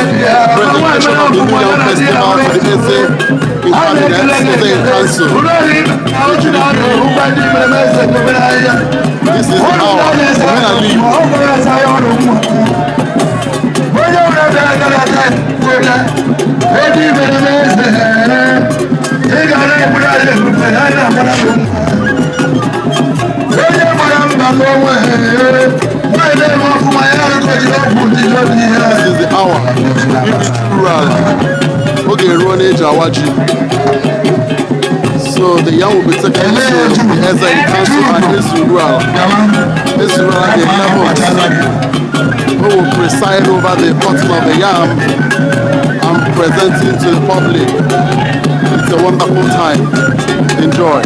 presentation of the New Yam Festival to the SA inhabitants, SA Council. This is the hour when I leave. This is the hour. Okay, Ronnie Jawaji. So the young will be taken to the SA Council and this Urualla. This Urualla the 11th, who will preside over the cutting of the yam and presenting to the public. It's a wonderful time. Enjoy.